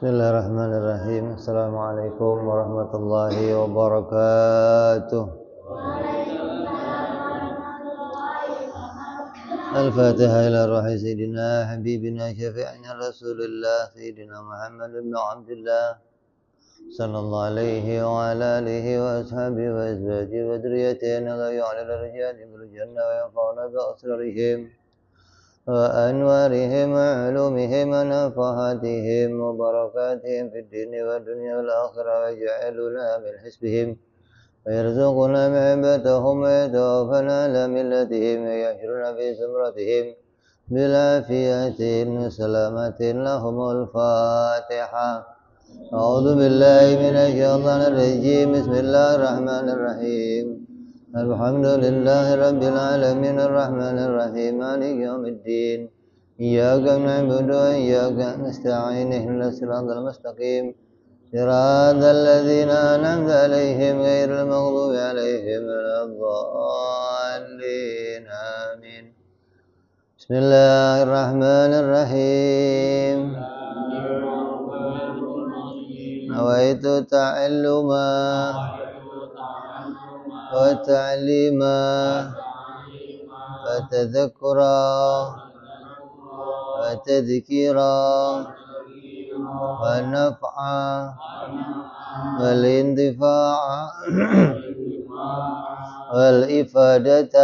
Bismillahirrahmanirrahim. Assalamualaikum warahmatullahi wabarakatuh. Al-Fatihah ila ruhi Sayyidina Habibina Syafi'ina Rasulullah Sayyidina Muhammad ibn Abdullah sallallahu alaihi wa ala alihi wa ashabihi wa azwajihi wa dhurriyyatihi la yu'alil rijali bil jannah wa yanfa'una bi asrarihim وأنوارهم وعلومهم ونفحاتهم وبركاتهم في الدين والدنيا والآخرة ويجعلنا من حسبهم ويرزقنا محبتهم ويتوفنا على ملتهم ويحشرنا في زمرتهم بالعافية وسلامة لهم الفاتحة. أعوذ بالله من الشيطان الرجيم. بسم الله الرحمن الرحيم. الحمد لله رب العالمين الرحمن الرحيم مالك يوم الدين إياك نعبد وإياك نستعين اهدنا الصراط المستقيم صراط الذين أنعمت عليهم غير المغضوب عليهم ولا الضالين آمين. بسم الله الرحمن الرحيم. نويت تعلما وتعليما وتذكرا وتذكيرا ونفعا والانتفاع والإفادة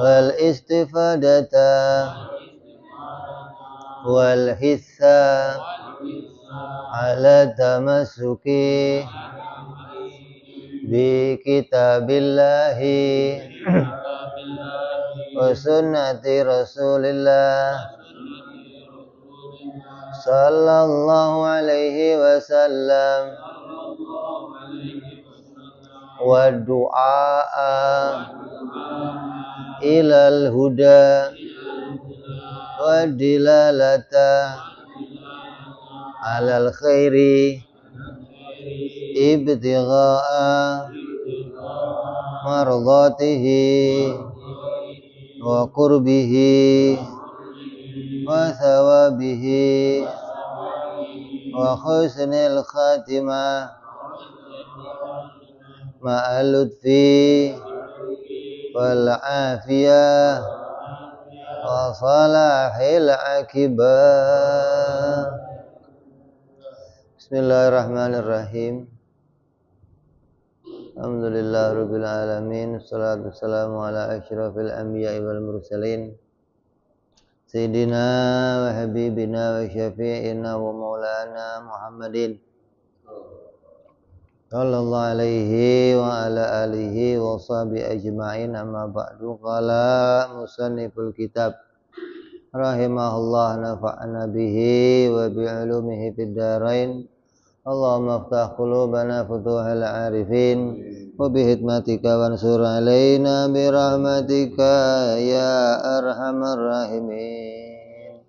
والاستفادة والحث على التمسك بكتاب الله وسنة رسول الله صلى الله عليه وسلم والدعاء إلى الهدى والدلالة على الخير ابتغاء مرضاته وقربه وثوابه وحسن الخاتمة مع اللطف والعافية وصلاح العاقبة. Bismillahirrahmanirrahim. Alhamdulillah rabbil alamin. Wassalatu wassalamu ala asyrafil anbiya'i wal mursalin Sayyidina wa habibina wa syafi'ina wa maulana Muhammadin sallallahu alaihi wa ala alihi wa sahbihi ajma'in. Amma ba'du. Qala musanniful kitab rahimahullah nafa'ana bihi wa bi'ulumihi fid darain. Allahumma aftah qulubana futuhal arifin wa bihikmatika wansur alaina birahmatika ya arhamar rahimin.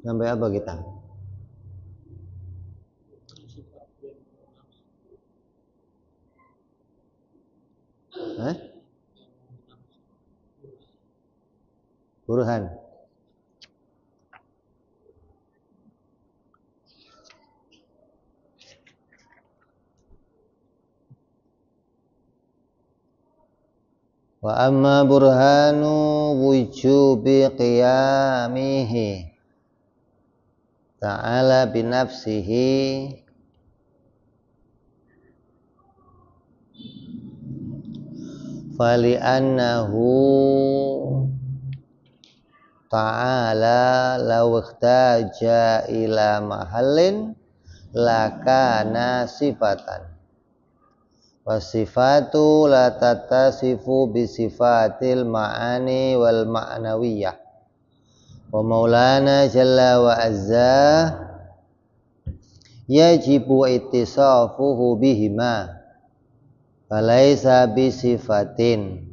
Sampai apa kita? Burhan. Wa amma burhanu wujubi qiyamihi ta'ala binafsihi fali'annahu ta'ala law ihtaja ila mahallin lakana sifatan wasifatu la tatasifu bisifatil ma'ani wal ma'nawiyah wa maulana jalla wa azza yajibu ittisafuhu bihima falaisa bisifatin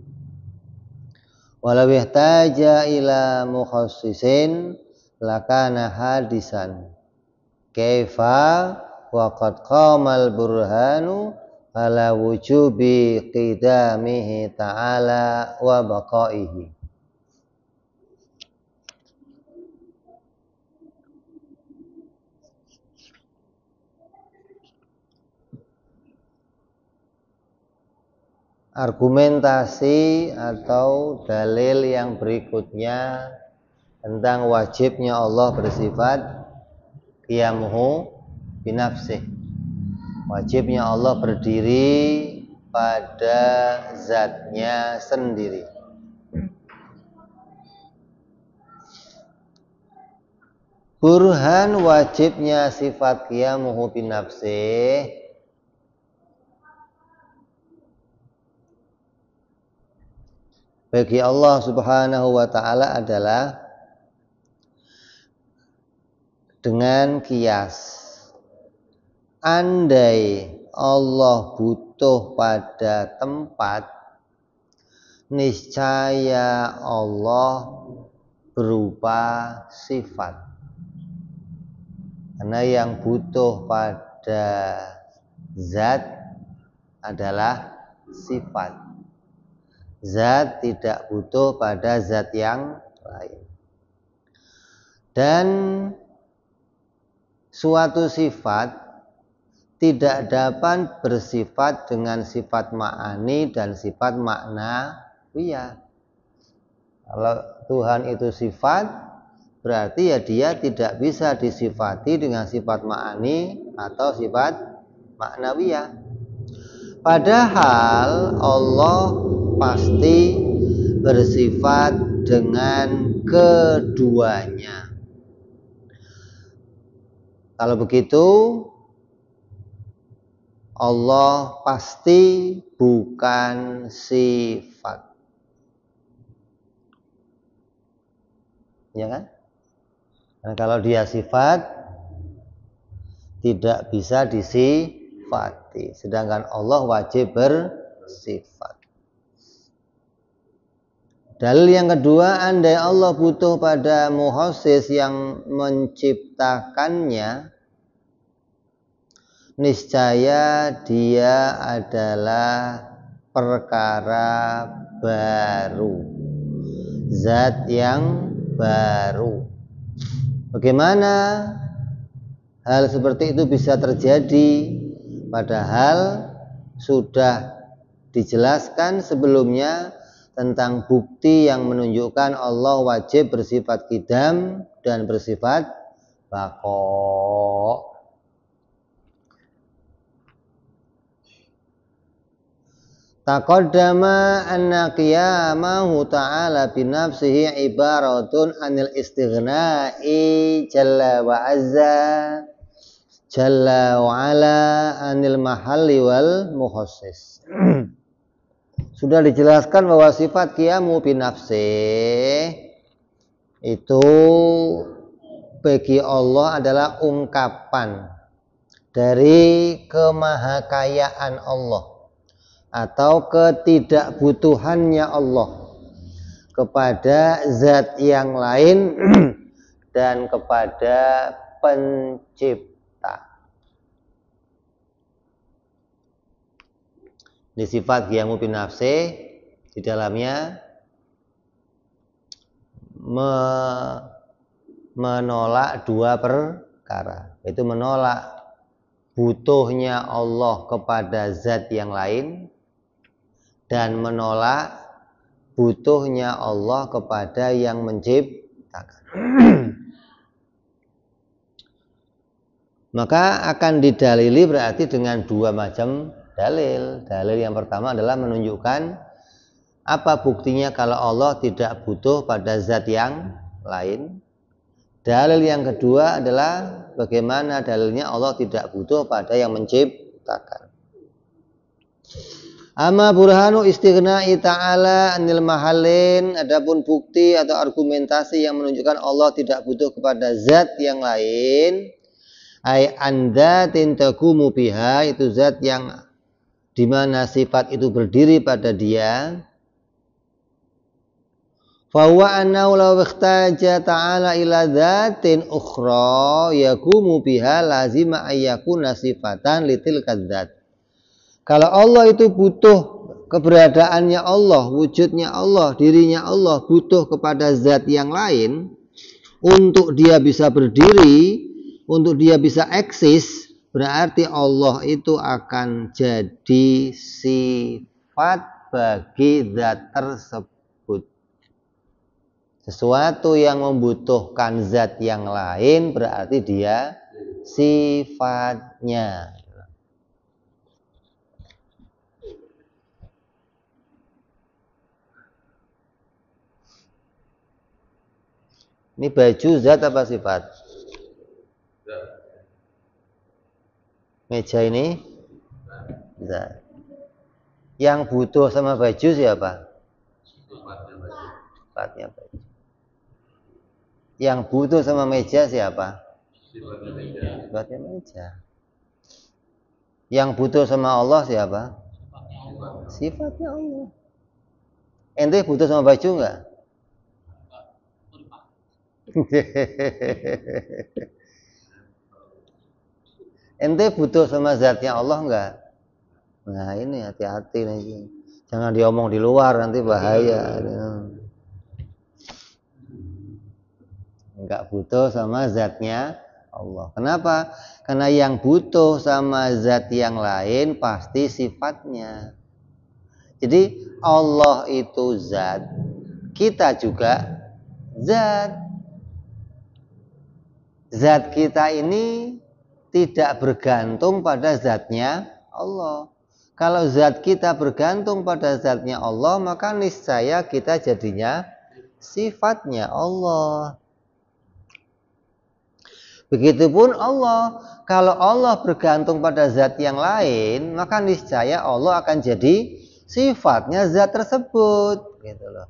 walau ihtaja ila mukhassisin lakana hadisan kaifa waqad qamal burhanu ala wujubi qidamihi ta'ala wa baqaihi. argumentasi atau dalil yang berikutnya tentang wajibnya Allah bersifat qiyamuhu binafsih. Wajibnya Allah berdiri pada zatnya sendiri. Burhan wajibnya sifat qiyamuhu binafsih bagi Allah Subhanahu wa ta'ala adalah dengan qiyas. Andai Allah butuh pada tempat, niscaya Allah berupa sifat. Karena yang butuh pada zat adalah sifat. Zat tidak butuh pada zat yang lain. Dan suatu sifat tidak dapat bersifat dengan sifat ma'ani dan sifat maknawiyah. Kalau Tuhan itu sifat, berarti ya dia tidak bisa disifati dengan sifat ma'ani atau sifat maknawiyah. Padahal Allah pasti bersifat dengan keduanya. Kalau begitu, Allah pasti bukan sifat. Ya kan? Dan kalau dia sifat, tidak bisa disifati. Sedangkan Allah wajib bersifat. Dalil yang kedua, andai Allah butuh pada muhassis yang menciptakannya, niscaya dia adalah perkara baru, zat yang baru. Bagaimana hal seperti itu bisa terjadi? Padahal sudah dijelaskan sebelumnya tentang bukti yang menunjukkan Allah wajib bersifat qidam dan bersifat baqa. Taqaddama anna qiyamahu ta'ala binafsihi ibaratun anil istighna'i jalla wa azza jalla wa ala anil mahalli wal mukhassis. Sudah dijelaskan bahwa sifat qiyamu binafsih itu bagi Allah adalah ungkapan dari kemahakayaan Allah atau ketidakbutuhannya Allah kepada zat yang lain dan kepada pencipta. Di sifat qiyamu binafsih di dalamnya menolak dua perkara, yaitu menolak butuhnya Allah kepada zat yang lain dan menolak butuhnya Allah kepada yang menciptakan. Maka akan didalili berarti dengan dua macam dalil. Dalil yang pertama adalah menunjukkan apa buktinya kalau Allah tidak butuh pada zat yang lain. Dalil yang kedua adalah bagaimana dalilnya Allah tidak butuh pada yang menciptakan. Amma burhanu istighna'i ta'ala anil mahallin, adapun bukti atau argumentasi yang menunjukkan Allah tidak butuh kepada zat yang lain, ai andzatin taqumu biha, itu zat yang dimana sifat itu berdiri pada dia. Fahuwa annahu law ikhtaja ta'ala ila dzatin ukhra yaqumu biha lazima ayyakuna sifatan litilka dzat. Kalau Allah itu butuh keberadaannya Allah, wujudnya Allah, dirinya Allah butuh kepada zat yang lain untuk dia bisa berdiri, untuk dia bisa eksis, berarti Allah itu akan jadi sifat bagi zat tersebut. Sesuatu yang membutuhkan zat yang lain berarti dia sifatnya. Ini baju zat apa sifat? Meja ini zat. Yang butuh sama baju siapa? Sifatnya baju. Yang butuh sama meja siapa? Sifatnya meja. Yang butuh sama Allah siapa? Sifatnya Allah. Ente butuh sama baju enggak? Ente butuh sama zatnya Allah enggak? Nah ini hati-hati nih. Jangan diomong di luar nanti bahaya. Enggak butuh sama zatnya Allah. Kenapa? Karena yang butuh sama zat yang lain pasti sifatnya. Jadi Allah itu zat, kita juga zat. Zat kita ini tidak bergantung pada zatnya Allah. Kalau zat kita bergantung pada zatnya Allah, maka niscaya kita jadinya sifatnya Allah. Begitupun Allah, kalau Allah bergantung pada zat yang lain, maka niscaya Allah akan jadi sifatnya zat tersebut, gitu loh.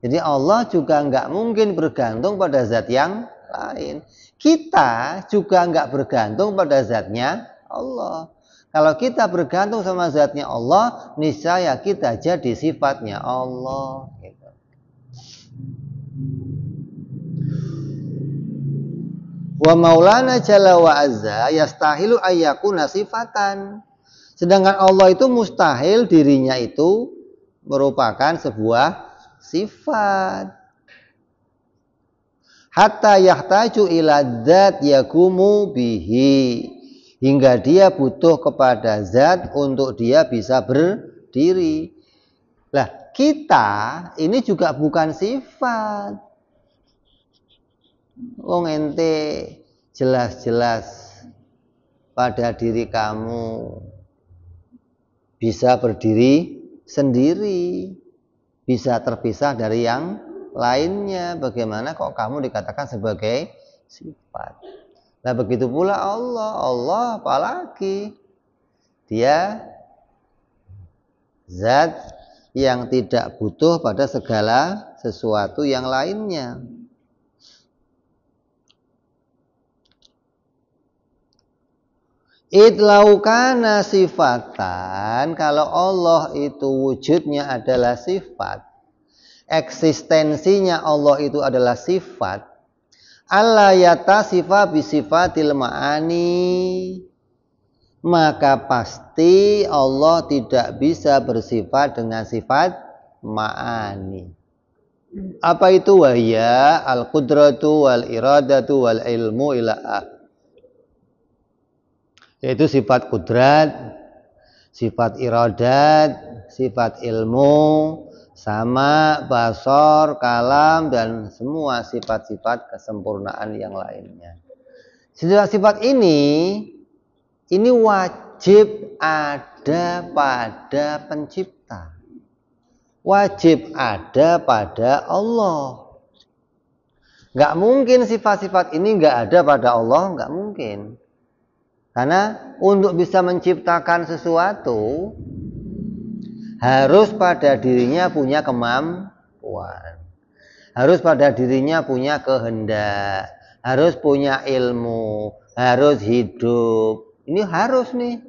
Jadi Allah juga nggak mungkin bergantung pada zat yang lain. Kita juga nggak bergantung pada zatnya Allah. Kalau kita bergantung sama zatnya Allah, niscaya kita jadi sifatnya Allah. Gitu. Wa maulana jalla wa azza yastahilu ayyakuna sifatan. Sedangkan Allah itu mustahil dirinya itu merupakan sebuah sifat. Hatta yahtaju ila dzat yakumu bihi. Hingga dia butuh kepada zat untuk dia bisa berdiri. Lah, kita ini juga bukan sifat. Wong ente jelas-jelas pada diri kamu bisa berdiri sendiri, bisa terpisah dari yang lainnya. Bagaimana kok kamu dikatakan sebagai sifat? Nah begitu pula Allah apalagi dia zat yang tidak butuh pada segala sesuatu yang lainnya. Idlaukana sifatan, kalau Allah itu wujudnya adalah sifat, eksistensinya Allah itu adalah sifat, alla yatasifa bisifatil ma'ani, maka pasti Allah tidak bisa bersifat dengan sifat ma'ani. Apa itu? Wahya al-qudratu wal iradatu wal ilmu ila akhir. Yaitu sifat kudrat, sifat iradat, sifat ilmu, sama, basor, kalam, dan semua sifat-sifat kesempurnaan yang lainnya. Sifat-sifat ini wajib ada pada pencipta. Wajib ada pada Allah. Nggak mungkin sifat-sifat ini nggak ada pada Allah, nggak mungkin. Karena untuk bisa menciptakan sesuatu harus pada dirinya punya kemampuan, harus pada dirinya punya kehendak, harus punya ilmu, harus hidup. Ini harus nih,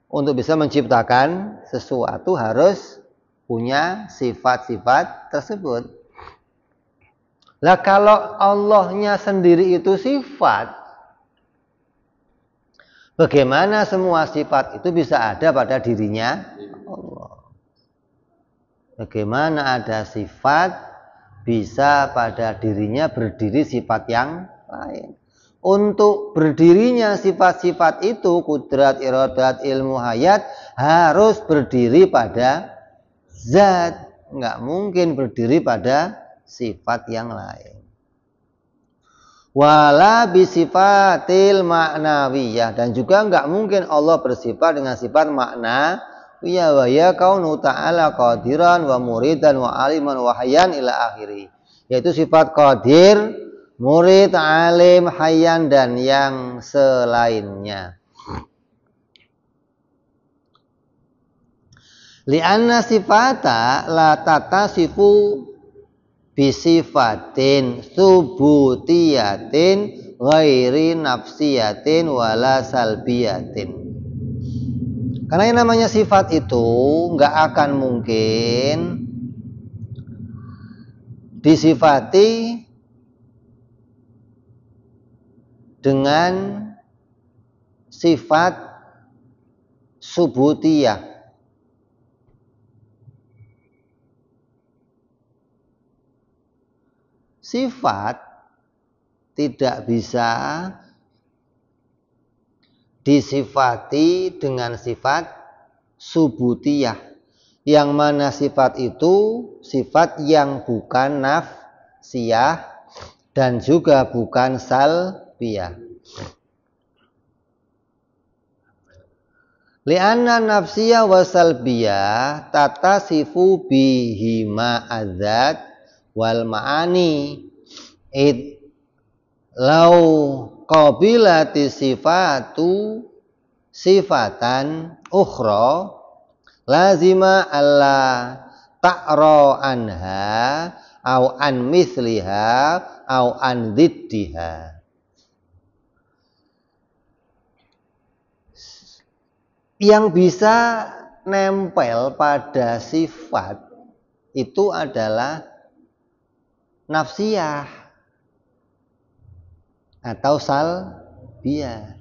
untuk bisa menciptakan sesuatu harus punya sifat-sifat tersebut. Lah kalau Allahnya sendiri itu sifat, bagaimana semua sifat itu bisa ada pada dirinya Allah? Bagaimana ada sifat bisa pada dirinya berdiri sifat yang lain? Untuk berdirinya sifat-sifat itu, kudrat, iradat, ilmu, hayat, harus berdiri pada zat, nggak mungkin berdiri pada sifat yang lain. Wala bisifatil ma'nawiyah, dan juga nggak mungkin Allah bersifat dengan sifat makna wa ya kaunu ta'ala qadiran wa muridan wa aliman wa hayyan ila akhiri, yaitu sifat qadir, murid, alim, hayyan dan yang selainnya. Li'anna sifata la tatasifu bisifatin subutiyatin ghairi nafsiyatin wala salbiyatin. Karena yang namanya sifat itu nggak akan mungkin disifati dengan sifat subutiyah. Sifat tidak bisa disifati dengan sifat subutiyah, yang mana sifat itu sifat yang bukan nafsiyah dan juga bukan salbiyah. Li'anna nafsiyah wa salbiyah tatasifu bihima adzat wal ma'ani id lau qabilati sifatu sifatan ukhra lazima alla ta'ra anha au an misliha au an diddiha. Yang bisa nempel pada sifat itu adalah nafsiyah atau salbiyah.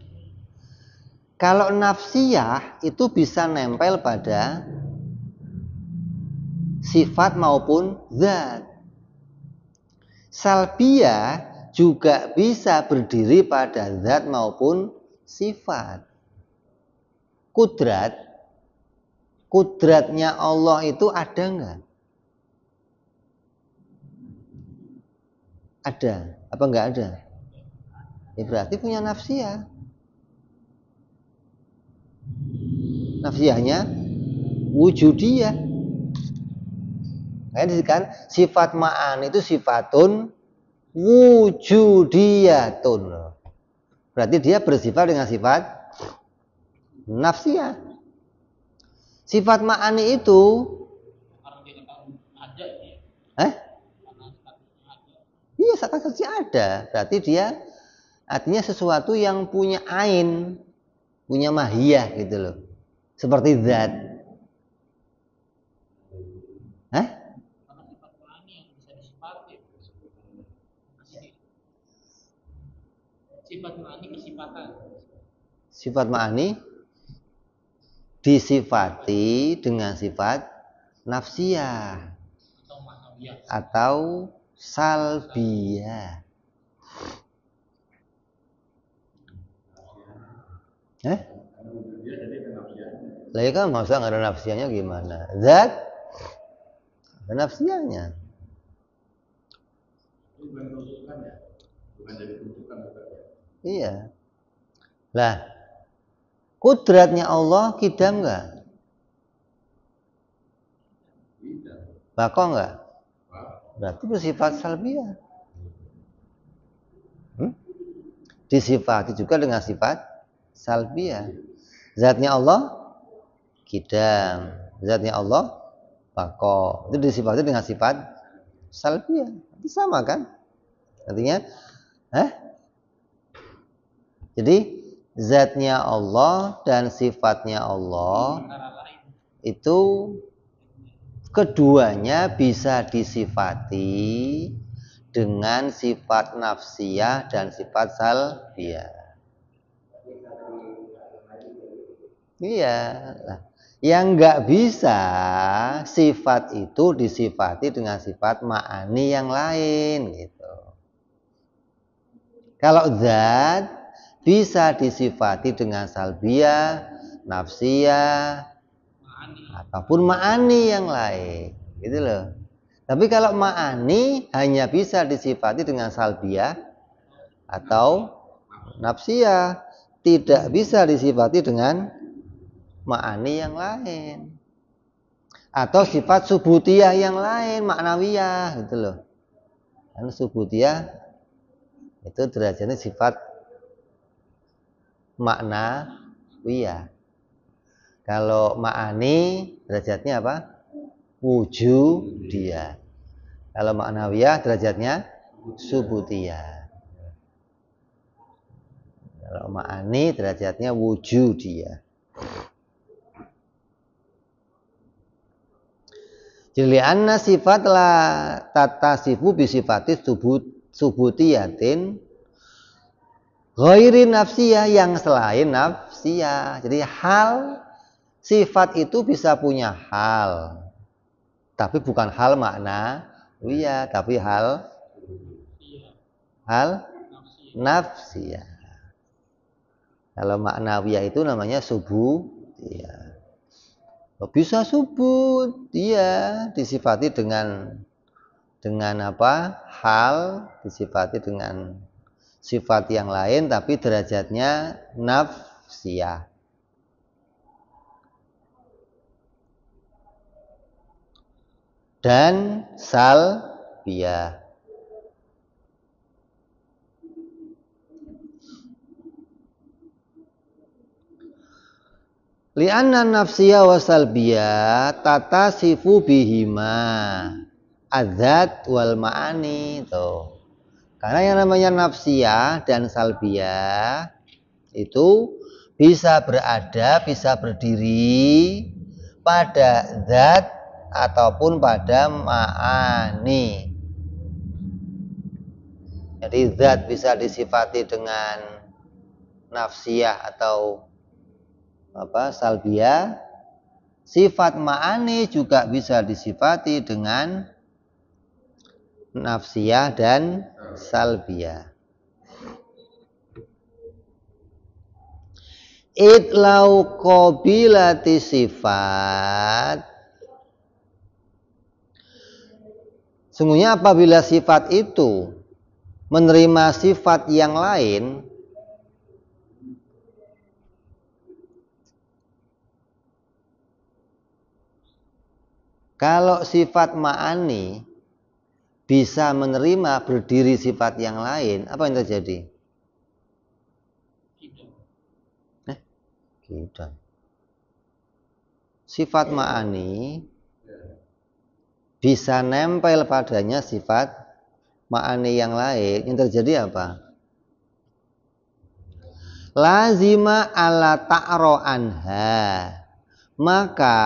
Kalau nafsiyah itu bisa nempel pada sifat maupun zat. Salbiyah juga bisa berdiri pada zat maupun sifat. Kudratnya Allah itu ada enggak? Ada, apa enggak ada? Ya berarti punya nafsiyah. Nafsiyahnya wujudiyah. Kan sifat ma'an itu sifatun wujudiyatun. Berarti dia bersifat dengan sifat nafsiyah. Sifat ma'ani itu iya, saksi ada. Berarti dia artinya sesuatu yang punya ain, punya mahiyah gitu loh. Seperti zat. Sifat ma'ani kesifatan. Sifat ma'ani disifati dengan sifat nafsiyah atau salbiyah. Lah ya kan masa nggak ada nafsiyahnya gimana? Zat ada nafsiyahnya. Iya. Lah, kudratnya Allah kidam nggak? Bako nggak? Berarti bersifat salbiyah. Disifati juga dengan sifat salbiyah. Zatnya Allah kidam, zatnya Allah bako. Itu disifati dengan sifat salbiyah. Itu sama kan? Artinya, jadi zatnya Allah dan sifatnya Allah itu keduanya bisa disifati dengan sifat nafsiyah dan sifat salbiyah. Iya. Yang nggak bisa sifat itu disifati dengan sifat ma'ani yang lain gitu. Kalau zat bisa disifati dengan salbiyah, nafsiyah, ataupun ma'ani yang lain, gitu loh. Tapi kalau ma'ani hanya bisa disifati dengan salbiyah atau nafsiyah, tidak bisa disifati dengan ma'ani yang lain atau sifat subutiyah yang lain, maknawiyah, gitu loh. Karena subutiyah itu derajatnya sifat maknawiyah. Kalau ma'ani derajatnya apa? Wujudiyah. Kalau maknawiyah derajatnya subutiyah. Kalau ma'ani derajatnya wujudiyah. Jadi anna sifat la tatasifu bisifati subutiyatin ghairi nafsiyah, yang selain nafsiyah. Jadi hal sifat itu bisa punya hal, tapi bukan hal maknawiyah, tapi hal nafsiyah. Kalau maknawiyah itu namanya subutiyah. Bisa subut, dia disifati dengan apa? Hal, disifati dengan sifat yang lain, tapi derajatnya nafsiyah. Dan salbiyah. Li'anna nafsiyah wa salbiyah tatasifu bihima adzat wal ma'ani. Tuh. Karena yang namanya nafsiyah dan salbiyah itu bisa berada, bisa berdiri pada zat ataupun pada ma'ani. Jadi zat bisa disifati dengan nafsiyah atau salbiyah. Sifat ma'ani juga bisa disifati dengan nafsiyah dan salbiyah. Itlau qabilati sifat, sungguhnya apabila sifat itu menerima sifat yang lain, kalau sifat ma'ani bisa menerima berdiri sifat yang lain, apa yang terjadi? Tidak. Sifat ma'ani bisa nempel padanya sifat ma'ani yang lain, yang terjadi apa? Lazima ala ta'ro anha, maka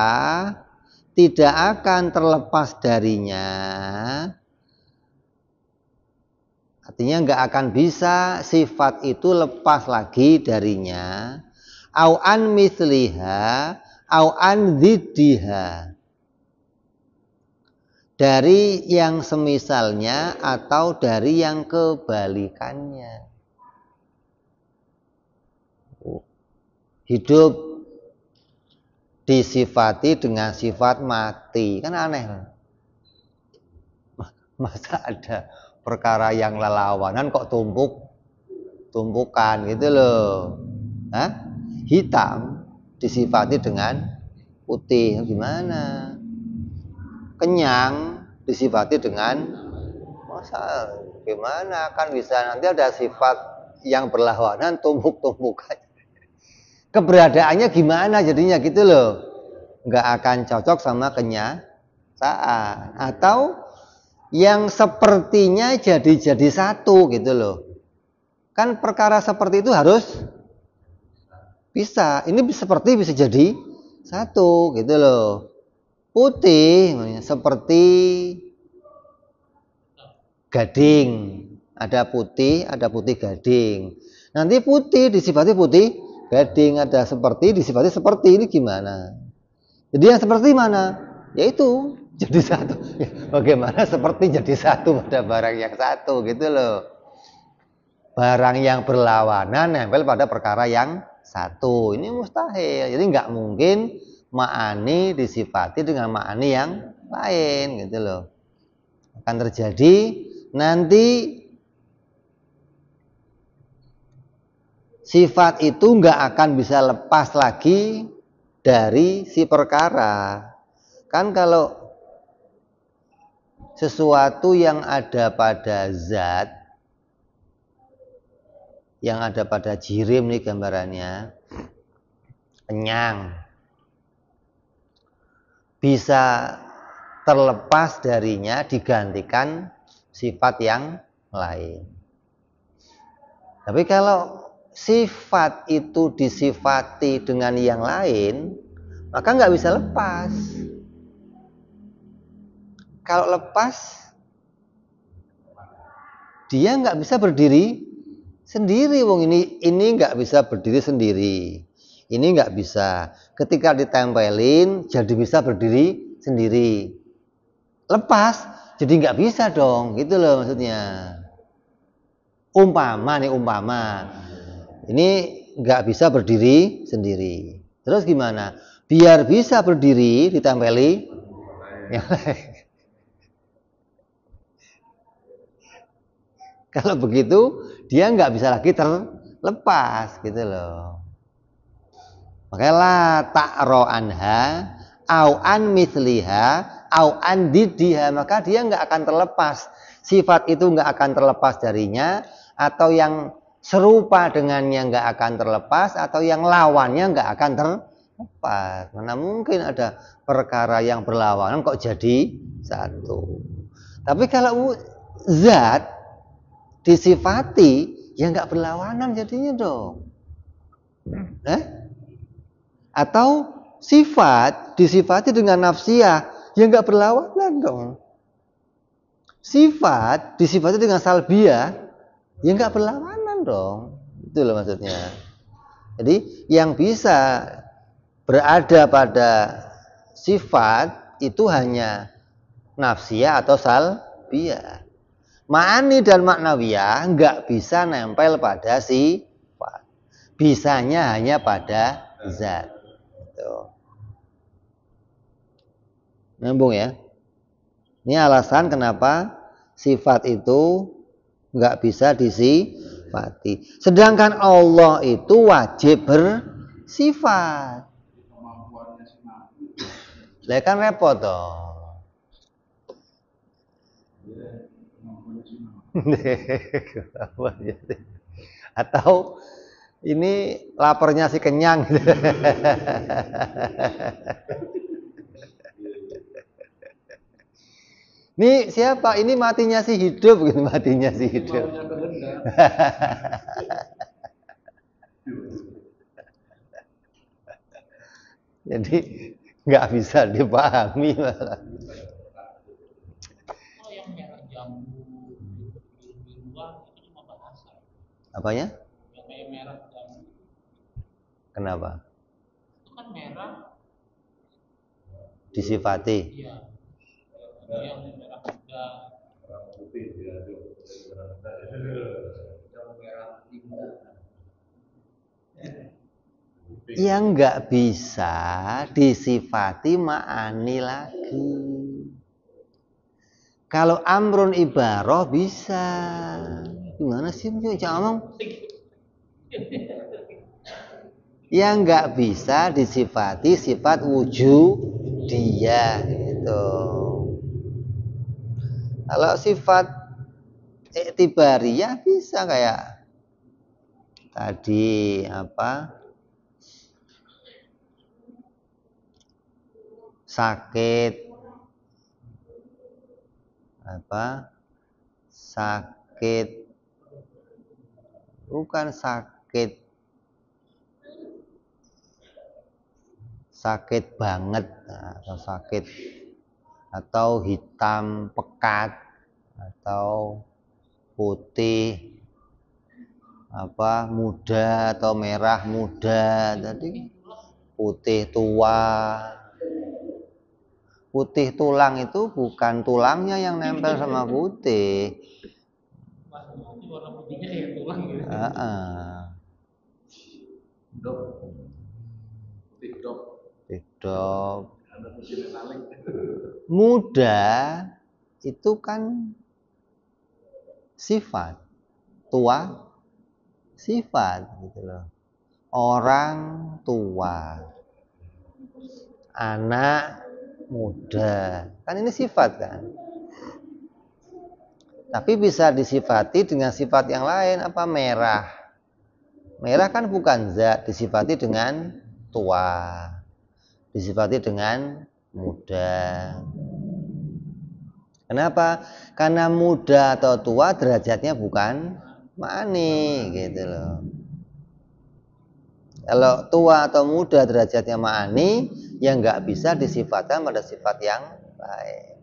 tidak akan terlepas darinya, artinya nggak akan bisa sifat itu lepas lagi darinya, au an misliha au an ziddiha, dari yang semisalnya atau dari yang kebalikannya. Hidup disifati dengan sifat mati, kan aneh. Masa ada perkara yang lelawanan kok tumpukan gitu loh. Hitam disifati dengan putih, gimana? Kenyang disifati dengan, masa gimana? Kan bisa nanti ada sifat yang berlawanan, tumpuk-tumpukan. Keberadaannya gimana jadinya gitu loh, nggak akan cocok sama kenyataan. Atau yang sepertinya jadi satu gitu loh, kan perkara seperti itu harus bisa, ini seperti bisa jadi satu gitu loh. Putih seperti gading, ada putih gading, nanti putih disifati putih gading, ada seperti disifati seperti, ini gimana? Jadi yang seperti mana? Yaitu jadi satu. Bagaimana seperti jadi satu pada barang yang satu gitu loh. Barang yang berlawanan nempel pada perkara yang satu, ini mustahil. Jadi nggak mungkin ma'ani disifati dengan ma'ani yang lain gitu loh. Akan terjadi nanti sifat itu nggak akan bisa lepas lagi dari si perkara. Kan kalau sesuatu yang ada pada zat, yang ada pada jirim nih gambarannya, kenyang, bisa terlepas darinya digantikan sifat yang lain. Tapi kalau sifat itu disifati dengan yang lain, maka nggak bisa lepas. Kalau lepas, dia nggak bisa berdiri sendiri. Wong ini nggak bisa berdiri sendiri. Ini nggak bisa. Ketika ditempelin, jadi bisa berdiri sendiri. Lepas, jadi nggak bisa dong. Gitu loh maksudnya. Umpama, ini nggak bisa berdiri sendiri. Terus gimana? Biar bisa berdiri, ditempeli yang lain. Kalau begitu, dia nggak bisa lagi terlepas, gitu loh. Makanya la ta'ro anha, au an misliha, au an didiha. Maka dia nggak akan terlepas. Sifat itu nggak akan terlepas darinya, atau yang serupa dengannya nggak akan terlepas, atau yang lawannya nggak akan terlepas. Mana mungkin ada perkara yang berlawanan kok jadi satu. Tapi kalau zat disifati, ya nggak berlawanan jadinya dong. Atau sifat disifati dengan nafsiyah, ya nggak berlawanan dong. Sifat disifati dengan salbiyah, ya nggak berlawanan dong. Itu loh maksudnya. Jadi yang bisa berada pada sifat itu hanya nafsiyah atau salbiyah. Ma'ani dan maknawiyah nggak bisa nempel pada sifat. Bisanya hanya pada zat. Nyambung ya. Ini alasan kenapa sifat itu nggak bisa disifati. Sedangkan Allah itu wajib bersifat. Lah kan repot dong. Atau ini laparnya si kenyang. Ini siapa? Ini matinya si hidup, gitu. Matinya si hidup. Jadi nggak bisa dipahami malah. Oh, yang merah jambu, biru-biruan itu cuma bahasa. Apanya? Yang kayak merah jambu. Kenapa? Itu kan merah. Disifati. Iya. Yang merah muda. Merah putih ya, yang merah tinggi. Yang nggak bisa disifati ma'ani lagi. Kalau amrun ibaroh bisa. Gimana sih Cak Omong? Yang nggak bisa disifati sifat wujudiyah gitu. Kalau sifat iktibariyah bisa kayak tadi apa? Sakit apa? Sakit bukan sakit banget atau sakit atau hitam pekat atau putih apa muda atau merah muda tadi putih tua. Putih tulang itu bukan tulangnya yang nempel sama putih. Warna putihnya kayak tulang gitu. Dok. Putih dok. Hidup. Muda itu kan sifat, tua sifat gitu loh. Orang tua, anak muda, kan ini sifat kan. Tapi bisa disifati dengan sifat yang lain. Apa? Merah. Merah kan bukan zat, disifati dengan tua, disifati dengan muda. Kenapa? Karena muda atau tua derajatnya bukan ma'ani gitu loh. Kalau tua atau muda derajatnya ma'ani, ya nggak bisa disifatkan pada sifat yang lain.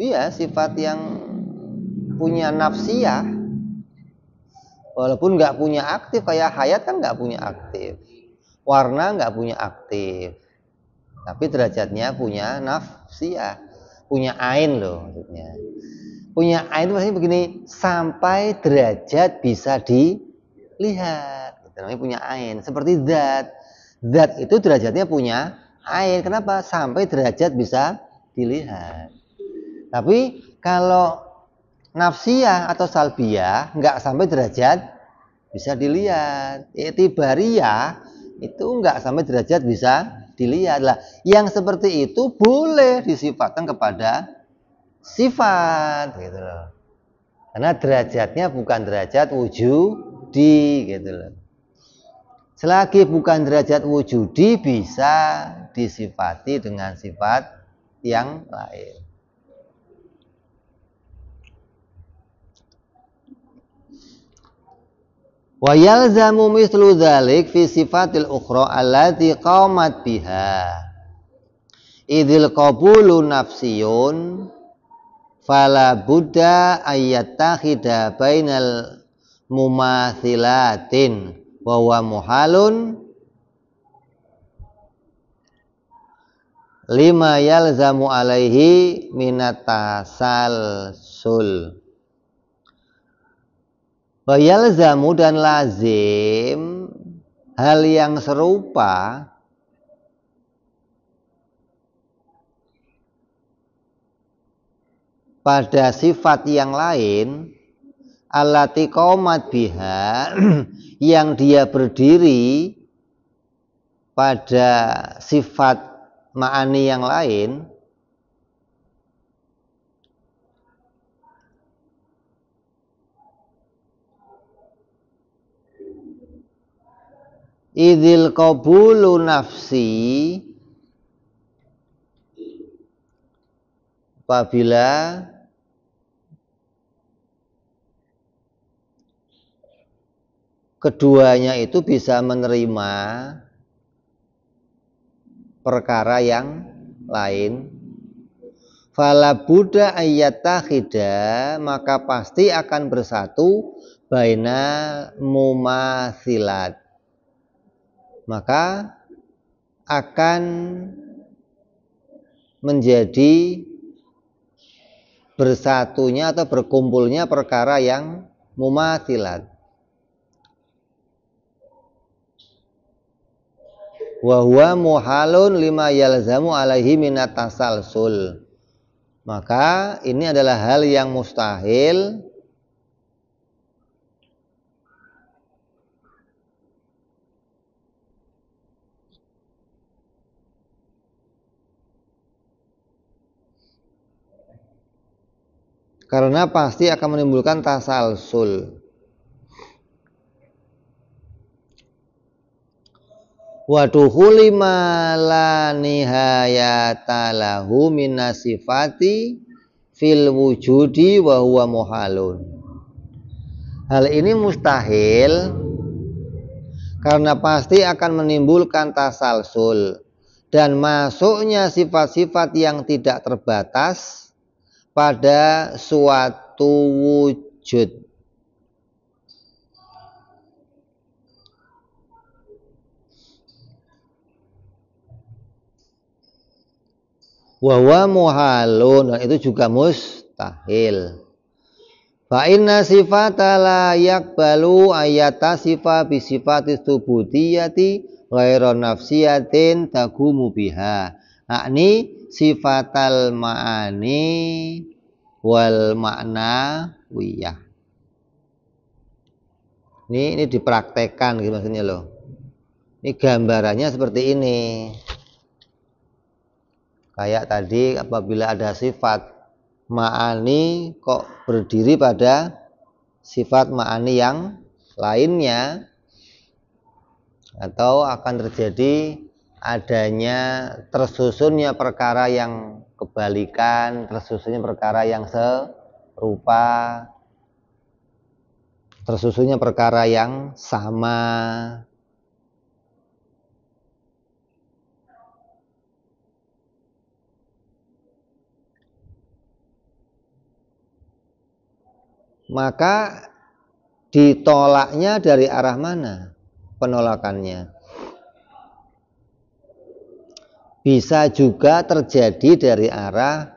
Iya, sifat yang punya nafsiyah. Walaupun nggak punya aktif, kayak hayat kan nggak punya aktif, warna nggak punya aktif, tapi derajatnya punya nafsiyah, punya ain loh maksudnya. Punya ain itu maksudnya begini, sampai derajat bisa dilihat. Itu namanya punya ain. Seperti zat. Zat itu derajatnya punya ain. Kenapa? Sampai derajat bisa dilihat. Tapi kalau nafsiyah atau salbiyah nggak sampai derajat bisa dilihat. I'tibariyah itu nggak sampai derajat bisa dilihat lah. Yang seperti itu boleh disifatkan kepada sifat gitu loh. Karena derajatnya bukan derajat wujudi gitu loh. Selagi bukan derajat wujudi, bisa disifati dengan sifat yang lain. Wa yalzamu mislu dzalik fi sifatil ukhra allati qamat biha. Idzil qabulu nafsiyun fala buddha ayyattakhida bainal mumathilatin wa huwa muhalun lima yalzamu alaihi minat tasalsul. Wa yalzamu dan lazim hal yang serupa pada sifat yang lain, allati qaumat biha, yang dia berdiri pada sifat ma'ani yang lain, idzil qabulu nafsi, apabila keduanya itu bisa menerima perkara yang lain, fala buddha ayyattakhida, maka pasti akan bersatu baina mumathilat, maka akan menjadi bersatunya atau berkumpulnya perkara yang mumathilat. Wa huwa muhalun lima yalzamu alaihi minat tasalsul. Maka ini adalah hal yang mustahil karena pasti akan menimbulkan tasalsul. Wa dukhuli ma la nihayata lahu min sifati fil wujudi wa huwa muhalun. Hal ini mustahil karena pasti akan menimbulkan tasalsul dan masuknya sifat-sifat yang tidak terbatas pada suatu wujud. Wa huwa muhalun, itu juga mustahil. Fa inna sifata la yaqbalu ayata sifa bi sifati tsubutiyati ghairu nafsiyatin tagumu biha. Yakni sifatal ma'ani wal makna wiyah. Ini dipraktekkan gitu maksudnya loh. Ini gambarannya seperti ini. Kayak tadi apabila ada sifat ma'ani kok berdiri pada sifat ma'ani yang lainnya, atau akan terjadi adanya tersusunnya perkara yang kebalikan, tersusunnya perkara yang serupa, tersusunnya perkara yang sama. Maka ditolaknya dari arah mana penolakannya? Bisa juga terjadi dari arah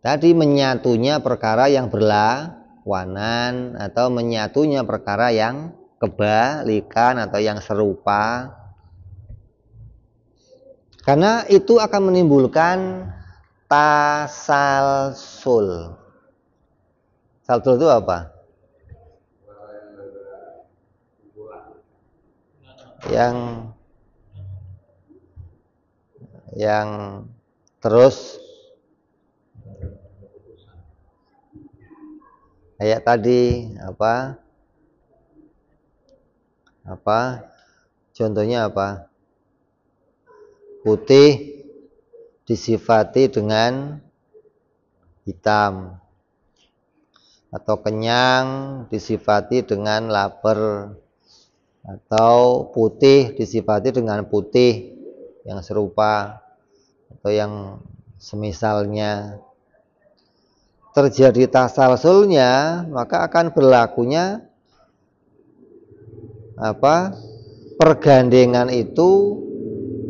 tadi menyatunya perkara yang berlawanan, atau menyatunya perkara yang kebalikan atau yang serupa. Karena itu akan menimbulkan tasalsul. Tasalsul itu apa? Yang terus kayak tadi apa contohnya apa? Putih disifati dengan hitam, atau kenyang disifati dengan lapar, atau putih disifati dengan putih yang serupa atau yang semisalnya. Terjadi tasalsulnya, maka akan berlakunya pergandengan itu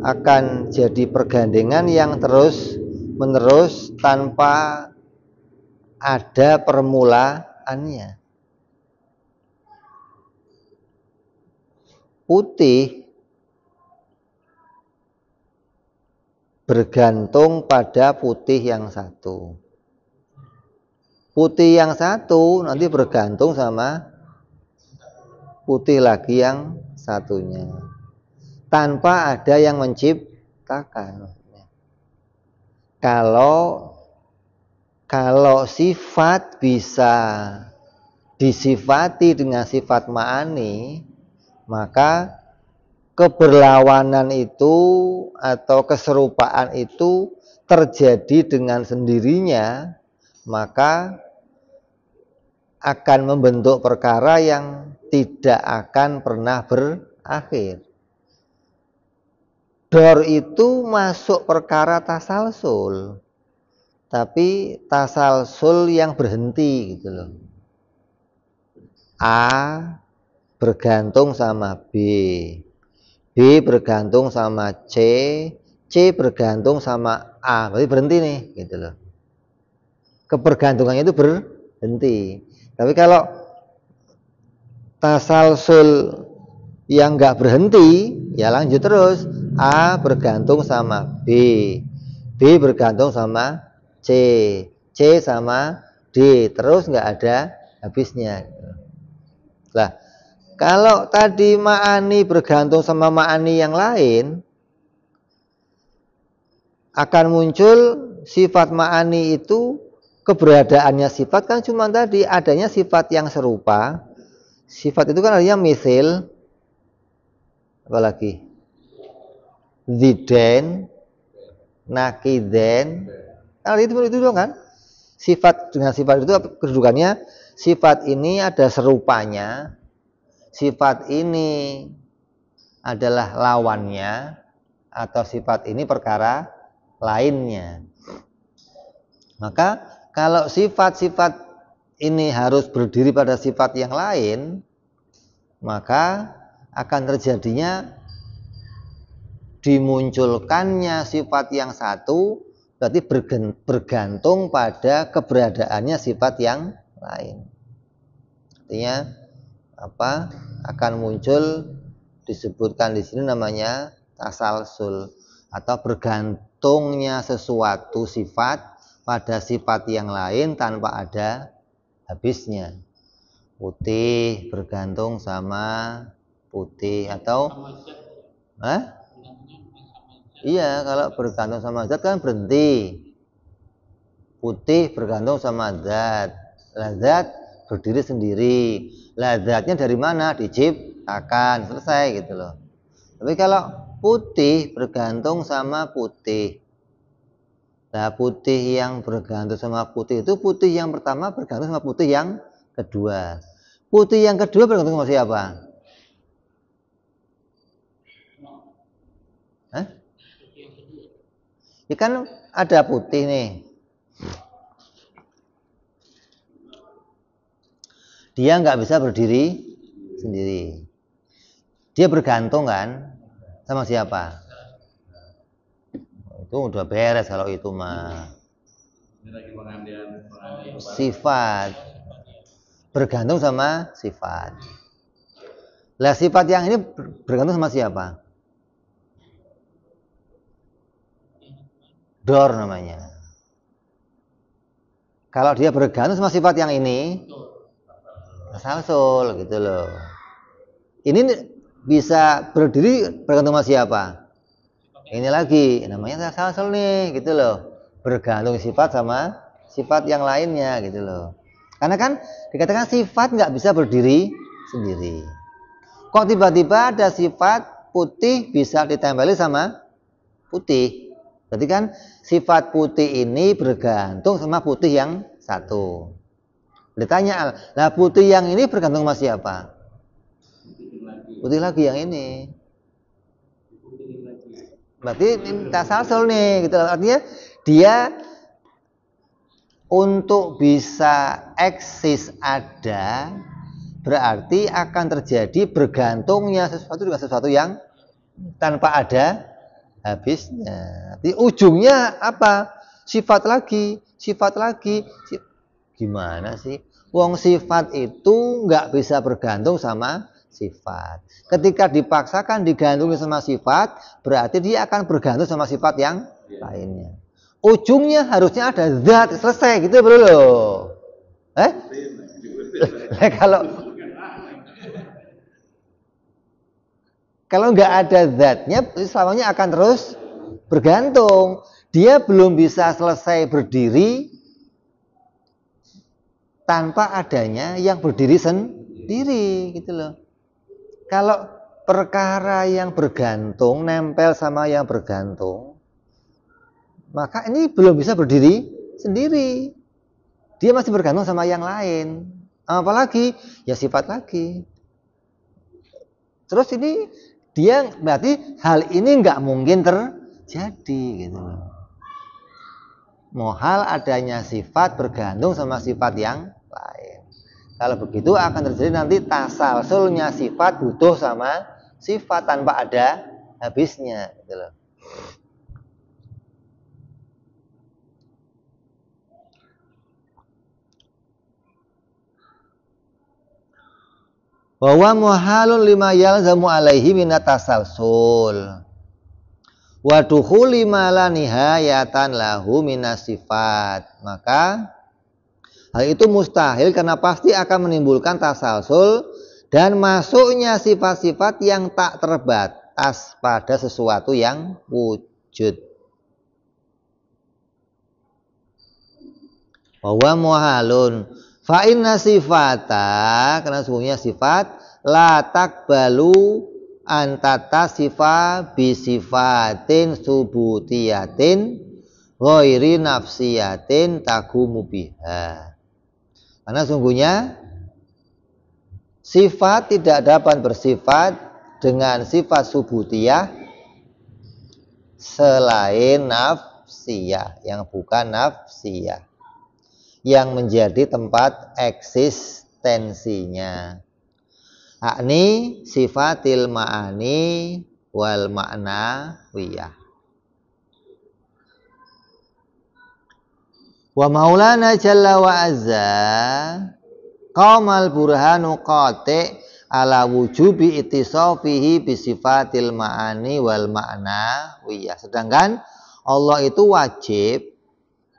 akan jadi pergandengan yang terus menerus tanpa ada permulaannya. Putih bergantung pada putih yang satu. Putih yang satu nanti bergantung sama putih lagi yang satunya, tanpa ada yang menciptakan. Kalau sifat bisa disifati dengan sifat ma'ani, maka keberlawanan itu atau keserupaan itu terjadi dengan sendirinya, maka akan membentuk perkara yang tidak akan pernah berakhir. Dor itu masuk perkara tasalsul, tapi tasalsul yang berhenti gitu loh. A bergantung sama B, B bergantung sama C, C bergantung sama A, berarti berhenti nih gitu loh. Kebergantungannya itu berhenti. Tapi kalau tasalsul yang nggak berhenti, ya lanjut terus. A bergantung sama B, B bergantung sama C, C sama D, terus nggak ada habisnya. Lah, kalau tadi ma'ani bergantung sama ma'ani yang lain, akan muncul sifat ma'ani itu, keberadaannya sifat kan cuma tadi adanya sifat yang serupa. Sifat itu kan artinya misil, apalagi ziden, nakiden, itu dong kan. Sifat dengan sifat itu kedudukannya, sifat ini ada serupanya, sifat ini adalah lawannya, atau sifat ini perkara lainnya. Maka kalau sifat-sifat ini harus berdiri pada sifat yang lain, maka akan terjadinya dimunculkannya sifat yang satu berarti bergantung pada keberadaannya sifat yang lain. Artinya apa? Akan muncul, disebutkan di sini namanya tasalsul, atau bergantungnya sesuatu sifat pada sifat yang lain tanpa ada habisnya. Putih bergantung sama putih, atau iya, kalau bergantung sama zat kan berhenti. Putih bergantung sama zat. Lah zat berdiri sendiri. Lah zatnya dari mana? Diciptakan. Selesai gitu loh. Tapi kalau putih bergantung sama putih. Nah, putih yang bergantung sama putih itu putih yang pertama bergantung sama putih yang kedua. Putih yang kedua bergantung sama siapa? Hah? Ya kan ada putih nih. Dia nggak bisa berdiri sendiri. Dia bergantung kan sama siapa? Itu udah beres kalau itu mah. Sifat bergantung sama sifat. Lah sifat yang ini bergantung sama siapa? Dor namanya. Kalau dia bergantung sama sifat yang ini, tasalsul gitu loh. Ini bisa berdiri bergantung sama siapa? Ini lagi namanya tasalsul nih gitu loh. Bergantung sifat sama sifat yang lainnya gitu loh. Karena kan dikatakan sifat nggak bisa berdiri sendiri. Kok tiba-tiba ada sifat putih bisa ditempeli sama putih? Berarti kan sifat putih ini bergantung sama putih yang satu. Ditanya, lah putih yang ini bergantung sama siapa? Putih lagi yang ini. Berarti ini tasalsul nih gitu. Artinya dia untuk bisa eksis ada, berarti akan terjadi bergantungnya sesuatu dengan sesuatu yang tanpa ada habisnya. Jadi ujungnya apa? Sifat lagi. Gimana sih? Wong sifat itu nggak bisa bergantung sama sifat. Ketika dipaksakan digantungi sama sifat, berarti dia akan bergantung sama sifat yang lainnya. Ujungnya harusnya ada zat, selesai gitu bro loh. Kalau nggak ada zatnya, selamanya akan terus bergantung. Dia belum bisa selesai berdiri tanpa adanya yang berdiri sendiri gitu loh. Kalau perkara yang bergantung nempel sama yang bergantung, maka ini belum bisa berdiri sendiri. Dia masih bergantung sama yang lain. Apalagi ya sifat lagi. Terus ini dia berarti hal ini nggak mungkin terjadi gitu loh. Mohal adanya sifat bergantung sama sifat yang lain. Kalau begitu akan terjadi nanti tasalsulnya sifat butuh sama sifat tanpa ada habisnya gitu loh. Bahwa muhalun lima yalzamu alaihi minat tasalsul wa dukhuli ma la nihayatan lahu minas sifat. Maka hal itu mustahil karena pasti akan menimbulkan tasalsul dan masuknya sifat-sifat yang tak terbatas pada sesuatu yang wujud. Bahwa muhalun fa inna sifata, karena sesungguhnya sifat la takbalu antata sifa bisifatin subutiyatin ghairi nafsiyatin tagumu biha. Karena sungguhnya sifat tidak dapat bersifat dengan sifat subutiyah selain nafsiyah, yang bukan nafsiyah, yang menjadi tempat eksistensinya. Akni sifatil ma'ani wal ma'na wiyah. Wa maulana jalla wa azza qaumal burhanu qati ala wujubi ittisafihi bisifatil ma'ani wal ma'na wiyah. Sedangkan Allah itu wajib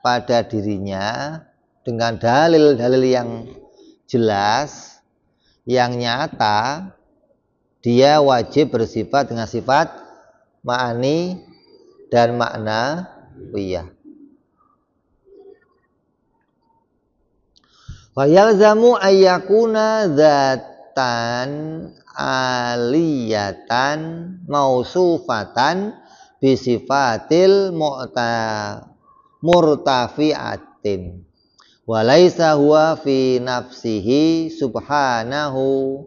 pada dirinya dengan dalil-dalil yang jelas, yang nyata, dia wajib bersifat dengan sifat ma'ani dan makna wiyah. Wa yalzamu ayyakuna dzatan aliyatan mausufatan bisifatil murtafi'atin wa laisa huwa fi nafsihi subhanahu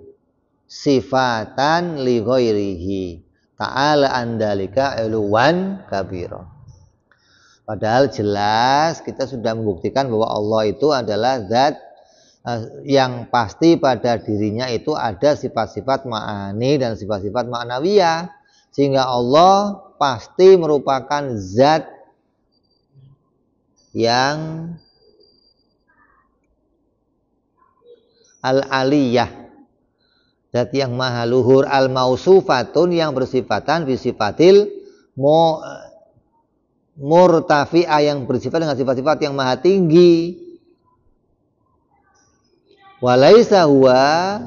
sifatan li ghairihi ta'ala andalika uluwan kabira. Padahal jelas kita sudah membuktikan bahwa Allah itu adalah zat yang pasti pada dirinya itu ada sifat-sifat ma'ani dan sifat-sifat ma'nawiyah, sehingga Allah pasti merupakan zat yang al-aliyah, zat yang maha luhur, al-mausufatun yang bersifatan bisifatil murtafi'ah yang bersifat dengan sifat-sifat yang maha tinggi. Walaisa huwa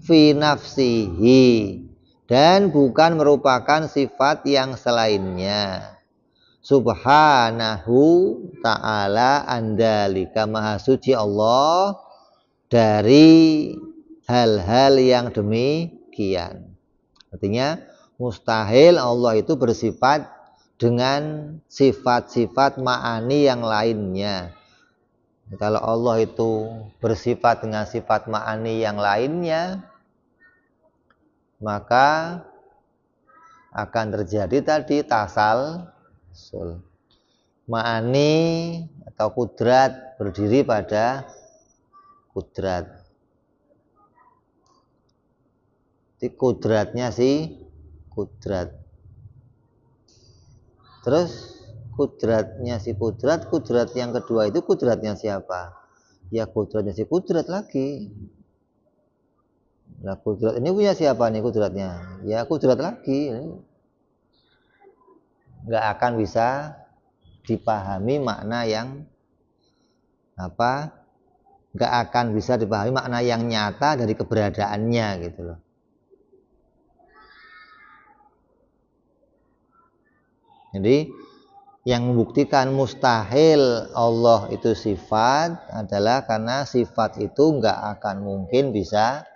fi nafsihi, dan bukan merupakan sifat yang selainnya. Subhanahu ta'ala andalika, maha suci Allah dari hal-hal yang demikian. Artinya mustahil Allah itu bersifat dengan sifat-sifat ma'ani yang lainnya. Kalau Allah itu bersifat dengan sifat ma'ani yang lainnya, maka akan terjadi tadi tasalsul. Ma'ani atau kudrat berdiri pada kudrat. Jadi kudratnya si kudrat. Terus kudratnya si kudrat, kudrat yang kedua itu kudratnya siapa? Ya kudratnya si kudrat lagi. Nah kudrat ini punya siapa nih kudratnya? Ya kudrat lagi. Nggak akan bisa dipahami makna yang apa? Nggak akan bisa dipahami makna yang nyata dari keberadaannya gitu loh. Jadi yang membuktikan mustahil Allah itu sifat adalah karena sifat itu nggak akan mungkin bisa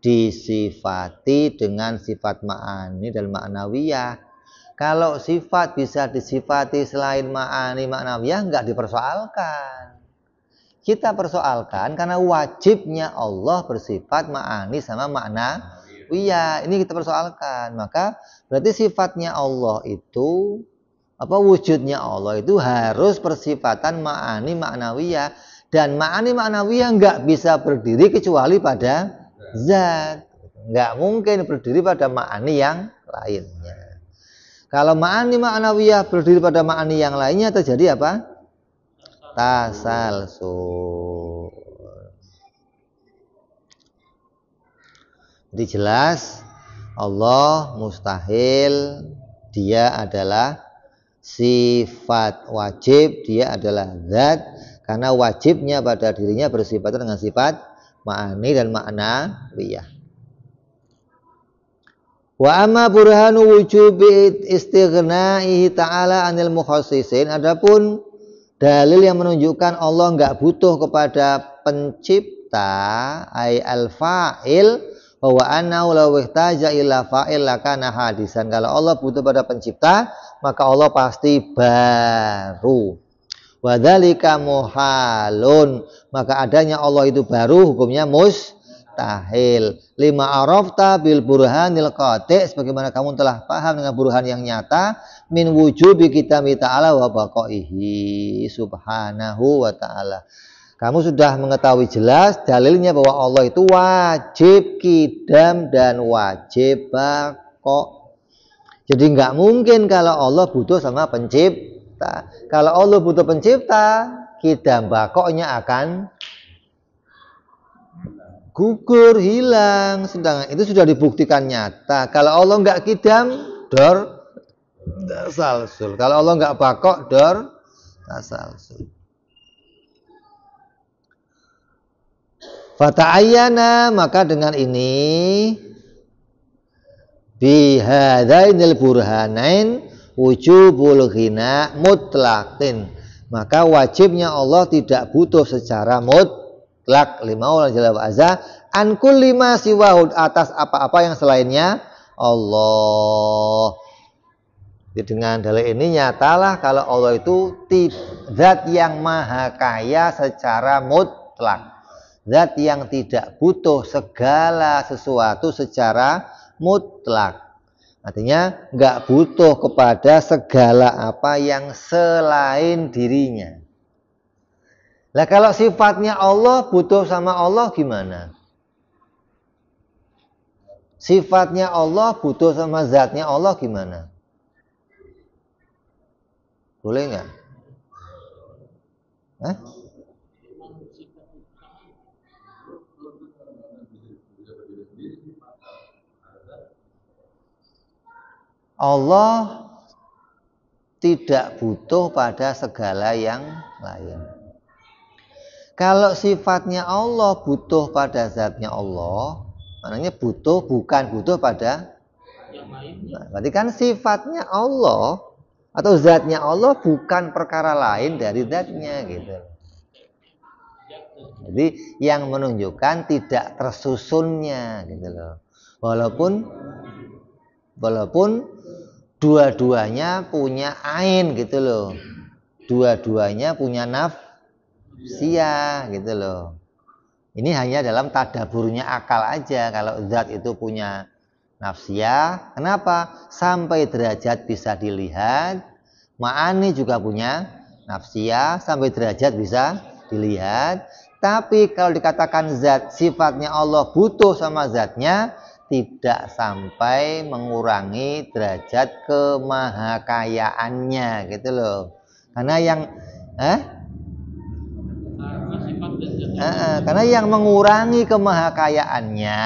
disifati dengan sifat ma'ani dan ma'nawiyah. Kalau sifat bisa disifati selain ma'ani ma'nawiyah nggak dipersoalkan. Kita persoalkan karena wajibnya Allah bersifat ma'ani sama ma'nawiyah. Ini kita persoalkan. Maka berarti sifatnya Allah itu wujudnya Allah itu harus persifatan ma'ani ma'nawiyah, dan ma'ani ma'nawiyah nggak bisa berdiri kecuali pada zat, nggak mungkin berdiri pada ma'ani yang lainnya. Kalau ma'ani ma'nawiyah berdiri pada ma'ani yang lainnya terjadi apa? Tasalsul. Jadi jelas Allah mustahil, dia adalah sifat wajib, dia adalah zat, karena wajibnya pada dirinya bersifat dengan sifat ma'ani dan ma'nawiyah. Wa amma burhanu wujubi istighnaihi ta'ala anil mukhassisin, adapun dalil yang menunjukkan Allah enggak butuh kepada pencipta, ay al-fa'il, bahwa annahu law ihtaja ila fa'il lakana hadisan. Kalau Allah butuh pada pencipta, maka Allah pasti baru. Wa dzalika muhalun, maka adanya Allah itu baru hukumnya mustahil. Lima arafta bil burhanil qati', sebagaimana kamu telah paham dengan burhan yang nyata, min wujubi kitamih ta'ala wa baqaihi subhanahu wa ta'ala. Kamu sudah mengetahui jelas dalilnya bahwa Allah itu wajib kidam dan wajib baqo. Jadi nggak mungkin kalau Allah butuh sama pencipta. Kalau Allah butuh pencipta, kidam bakoknya akan gugur, hilang. Sedangkan itu sudah dibuktikan nyata. Kalau Allah nggak kidam, dor tasalsul. Kalau Allah nggak bakok, dor tasalsul. Fata'ayyana, maka dengan ini bihadainil burhanain wujubul ghina mutlaqin, maka wajibnya Allah tidak butuh secara mutlak limaul jalla wa azza an kulli ma siwahu, atas apa-apa yang selainnya Allah. Jadi dengan dalil ini nyatalah kalau Allah itu zat yang maha kaya secara mutlak, zat yang tidak butuh segala sesuatu secara mutlak. Artinya nggak butuh kepada segala apa yang selain dirinya. Lah kalau sifatnya Allah butuh sama Allah gimana? Sifatnya Allah butuh sama zatnya Allah gimana? Boleh nggak? Hah? Allah tidak butuh pada segala yang lain. Kalau sifatnya Allah butuh pada zatnya Allah, maknanya butuh bukan butuh pada yang lain. Nah, berarti kan sifatnya Allah atau zatnya Allah bukan perkara lain dari zatnya gitu. Jadi yang menunjukkan tidak tersusunnya gitu loh. Walaupun dua-duanya punya ain gitu loh. Dua-duanya punya nafsiyah gitu loh. Ini hanya dalam tadaburnya akal aja. Kalau zat itu punya nafsiyah, kenapa? Sampai derajat bisa dilihat. Ma'ani juga punya nafsiyah, sampai derajat bisa dilihat. Tapi kalau dikatakan zat, sifatnya Allah butuh sama zatnya, tidak sampai mengurangi derajat kemahakayaannya gitu loh. Karena karena yang mengurangi kemahakayaannya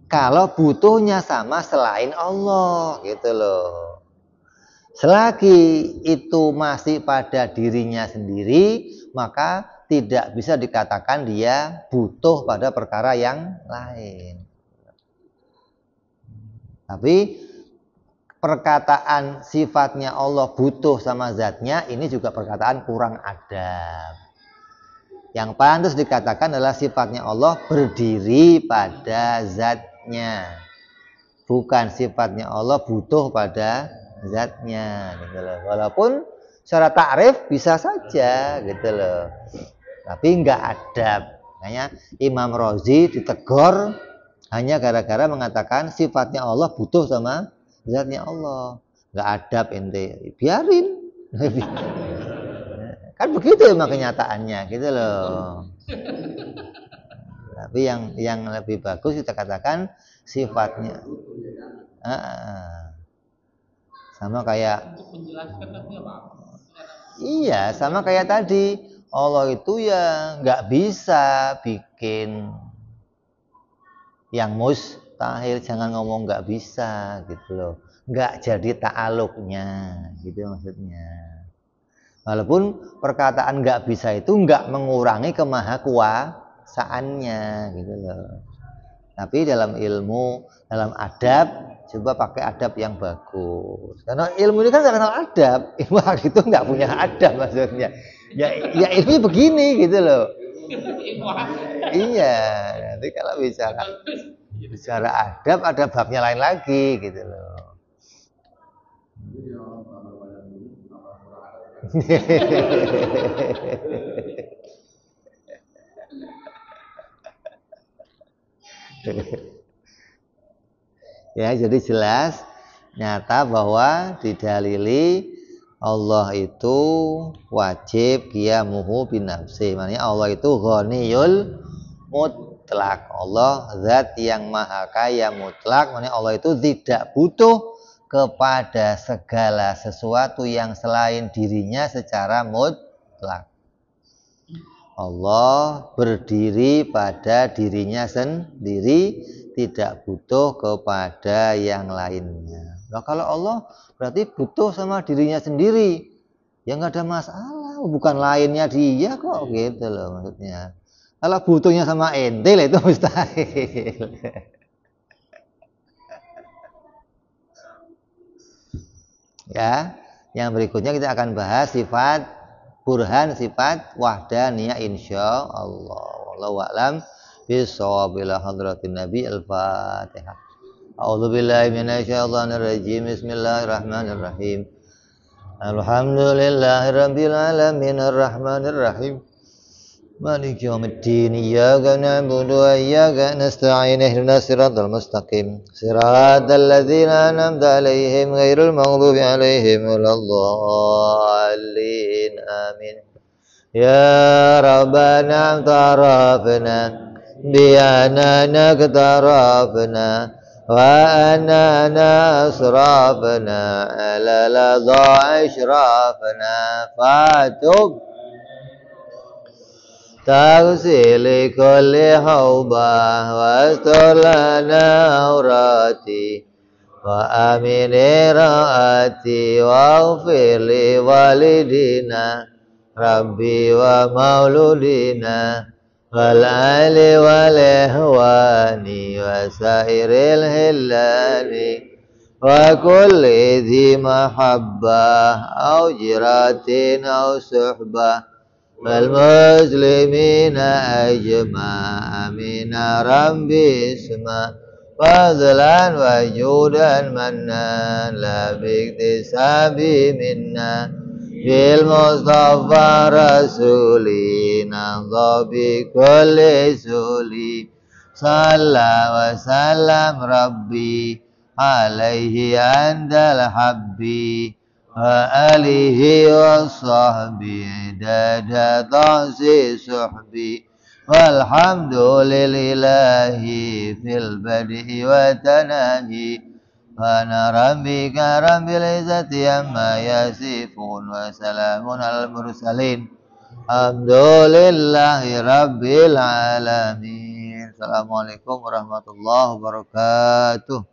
kalau butuhnya sama selain Allah gitu loh. Selagi itu masih pada dirinya sendiri, maka tidak bisa dikatakan dia butuh pada perkara yang lain. Tapi perkataan sifatnya Allah butuh sama zatnya, ini juga perkataan kurang adab. Yang pantas dikatakan adalah sifatnya Allah berdiri pada zatnya, bukan sifatnya Allah butuh pada zatnya gitu loh. Walaupun secara takrif bisa saja gitu loh, tapi nggak adab. Makanya Imam Razi ditegur hanya gara-gara mengatakan sifatnya Allah butuh sama zatnya Allah. Nggak adab ente, biarin. Kan begitu emang kenyataannya gitu loh. Tapi yang lebih bagus kita katakan sifatnya sama kayak iya, sama kayak tadi Allah itu ya nggak bisa bikin yang mustahil. Jangan ngomong nggak bisa gitu loh, nggak jadi ta'aluknya gitu maksudnya. Walaupun perkataan nggak bisa itu nggak mengurangi kemahakuasaannya gitu loh. Tapi dalam ilmu, dalam adab, coba pakai adab yang bagus. Karena ilmu ini kan nggak kenal adab, ilmu itu nggak punya adab maksudnya. Ya ilmu begini gitu loh. Iya, nanti kalau bicara adab ada babnya lain lagi gitu loh. Ya, jadi jelas nyata bahwa didalili Allah itu wajib qiyamuhu binafsi. Maknanya Allah itu ghaniyul mutlak. Allah zat yang maha kaya mutlak. Maknanya Allah itu tidak butuh kepada segala sesuatu yang selain dirinya secara mutlak. mutlak. Allah berdiri pada dirinya sendiri, tidak butuh kepada yang lainnya. Nah, kalau Allah berarti butuh sama dirinya sendiri, ya nggak ada masalah, bukan lainnya dia kok, gitu loh maksudnya. Kalau butuhnya sama ente itu mustahil. Ya, yang berikutnya kita akan bahas sifat burhan, sifat wahdaniyah insya Allah. Wallahu a'lam bishawab. Ila hadratin Nabi al-Fatihah. A'udzubillahi minasyaitonir rajim. Bismillahirrahmanirrahim. Alhamdulillahirabbil alamin arrahmanir rahim. Maliki yaumiddin. Iyyaka na'budu wa iyyaka nasta'in. Ihdinas siratal mustaqim. Siratal ladzina an'amta 'alaihim ghairil maghdubi 'alaihim waladdallin. Amin. Ya Rabbana tarafna bi anana tarafna wa anana asrafna ala ladha ashrafna fatub تغسل كل حوبة واستر لنا عوراتي وآمن رأتي واغفر لوالدينا ربي ومولودينا والآل والإخوان وسائر الهلال وكل ذي محبة أو جرات أو صحبة والمسلمين أجمع من ربي اسمه فضلا وجودا منا لا باكتساب منا بالمصطفى رسولي نهضى بكل سولي صلى وسلم ربي عليه عند الحبي وآله وصحبه عدد طاسي صحبي والحمد لله في البدء وتناهي وأنا ربك رب العزة عما يصفون وسلام على المرسلين الحمد لله رب العالمين. Assalamualaikum warahmatullahi wabarakatuh.